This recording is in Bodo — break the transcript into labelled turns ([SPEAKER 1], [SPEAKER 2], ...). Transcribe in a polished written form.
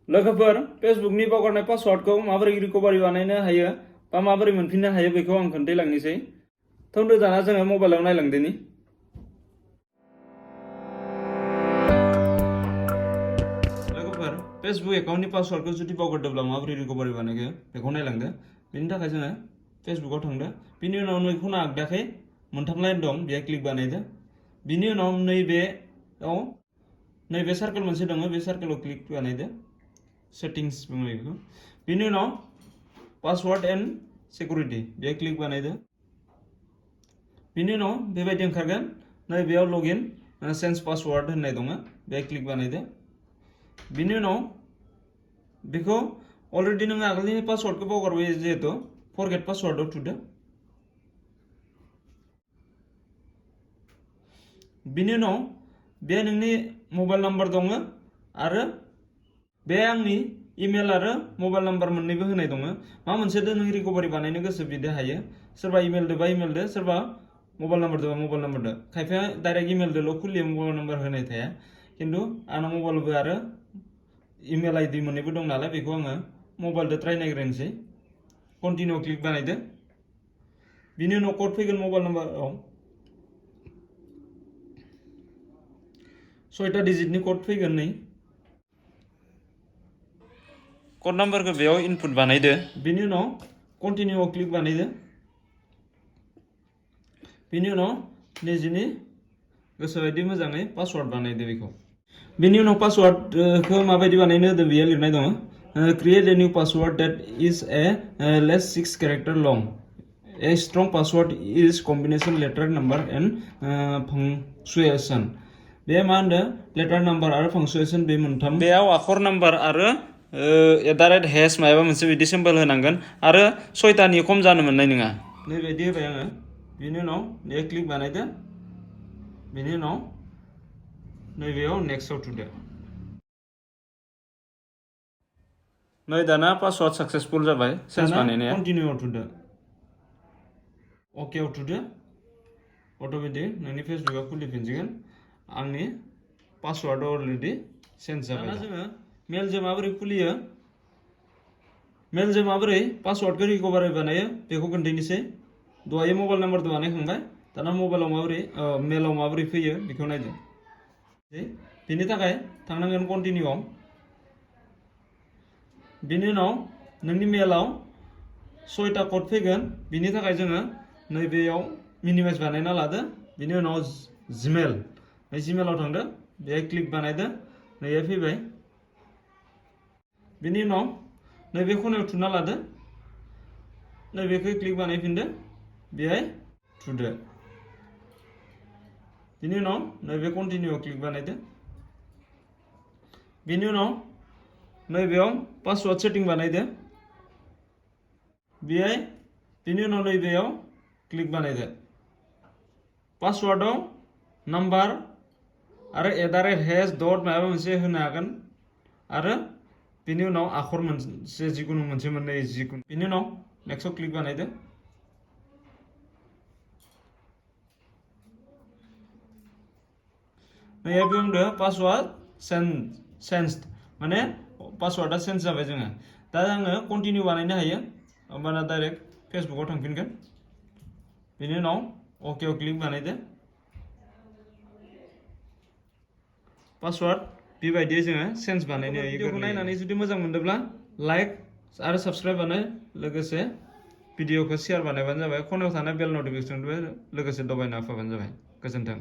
[SPEAKER 1] लोगोफोर फेसबुकनि बावगारनाय पासवार्डखौ माबोरै रिकभारि बानायनो हायो बा माबोरै मोनफिननो हायो बेखौ आं खोन्थालांनोसै। थौदो दाना जोङो मबाइलाव नायलांदोनि। लोगोफोर फेसबुक एकाउन्टनि पासवार्डखौ जुदि बावगारदोंब्ला माबोरै रिकभारि बानायगोन बेखौ नायलांदो। बेनि थाखाय जोङो फेसबुकाव थांदो। बिनि उनाव नैखौनो आगदाखै मोनथाम लाइन दं बेयाव क्लिक बानायदो। बिनि उनाव नैबे सार्केल मोनसे दङ बे सार्केलाव क्लिक बानायदो। सेटिंग्स बुङो बेखौ। बिनि उनाव पासवार्ड एन्ड सिकिउरिटि बेयाव क्लिक बानायदो। बिनि उनाव बेबायदि ओंखारगोन नैबेयाव लगइन चेन्ज पासवार्ड होननाय दङ बेयाव क्लिक बानायदो। बिनि उनाव बेखौ अलरेडि नों आगोलनि पासवार्डखौ बावगारबाय जिहेतु फरगेट पासवार्डआव थुदो। बिनि उनाव बे नोंनि मबाइल नाम्बार दङ आरो बे आंनि इमेल आरो मबाइल नाम्बार मोननैबो होनाय दङ। मा मोनसेदो नों रिकभारि बानायनो गोसो बिदो हायो। सोरबा इमेलदोबा इमेलदो, सोरबा मबाइल नाम्बारदोबा मबाइल नाम्बारदो। खायफाया डाइरेक्ट इमेलदोल' खुलियो, मबाइल नाम्बार होनाय थाया। खिन्थु आंना मबाइलबो आरो इमेल आइडि मोननैबो दं नालाय बेखौ आङो मबाइलदो ट्राइ नायग्रोनोसै। कन्टिनिउ क्लिक बानायदो। बिनि उनाव कड फैगोन मबाइल नाम्बाराव 6टा डिजिटनि कड फैगोन नै। कड नाम्बारखौ बेयाव इनपुट बानायदो। बिनि उनाव कन्टिनिउआव क्लिक बानायदो। बिनि उनाव निजिनि गोसो बायदि मोजाङै पासवार्ड बानायदो बेखौ। बिनि उनाव पासवार्डखौ माबायदि बानायनो होदों बेयाव लिरनाय दङ create a new password that is a less 6 character लं। A strong password is combination letter number and punctuation. बे मा होनदों लेटार नाम्बार आरो पंक्चुएसन बे मोनथाम। बेयाव आखर नाम्बार आरो @ माबा मोनसे बिदि सिम्बल होनांगोन आरो 6टानि खम जानो मोननाय नङा। नैबायदि होबाय आङो। बिनि उनाव बे क्लिक बानायदो। बिनि उनाव नैबेयाव नेक्स्टआव थुदो। नै दाना पासवार्ड साक्सेसफुल जाबाय चेन्ज बानायनाया। कन्टिनिउआव थुदो। अकेआव थुदो। अट'मेटिक नोंनि फेसबुकआ खुलिफिनसिगोन। आंनि पासवार्डआ अलरेडि चेन्ज जाबाय। दाना जोङो मेलजों माबोरै खुलियो, मेलजों माबोरै पासवार्डखौ रिकभारि बानायो बेखौ खोन्थानोसै। दहाय मबाइल नाम्बारजों बानायखांबाय। दाना मेलाव माबोरै फैयो बेखौ नायदो। बेनि थाखाय थांनांगोन कन्टिनिउआव। बिनि उनाव नोंनि मेलाव 6टा कड फैगोन। बिनि थाखाय जोङो नैबेयाव मिनिमाइज बानायना लादो। बिनि उनाव जिमेलाव थांदो। बेहाय क्लिक बानायदो। नैबे फैबाय। बिनि उनाव नैबे खनायाव थुना लादो। नैबेखौ क्लिक बानायफिनदो। बेहाय थुदो। बिनि उनाव नैबे कन्टिनिउआव क्लिक बानायदो। बिनि उनाव नैबेयाव पासवार्ड सेटिं बानायदो। बेहाय बिनि उनाव नैबेयाव क्लिक बानायदो। पासवार्डआव नाम्बार आरो @ माबा मोनसे होनो हागोन आरो बिनि उनाव आखर मोनसे जिखुनु मोनसे मोननै जिखुनु। बिनि उनाव नेक्स्टआव क्लिक बानायदो। नैबे बुंदो पासवार्ड चेन्जड माने पासवार्डआ चेन्ज जाबाय जोङो। दा आङो कन्टिनिउ बानायनो हायो। होमबाना डाइरेक्ट फेसबुकाव थांफिनगोन। बिनि उनाव अकेआव क्लिक बानायदो। पासवार्ड बेबायदि जोङो चेन्ज बानायनो हायो। भिडिअखौ नायनानै जुदि मोजां मोनदोंब्ला लाइक आरो साबस्क्राइब बानाय, लोगोसे भिडिअखौ शेयार बानायबानो जाबाय। खनायाव थानाय बेल नटिफिकेसनबो लोगोसे दबायना होफाबानो जाबाय। गोजोन्थों।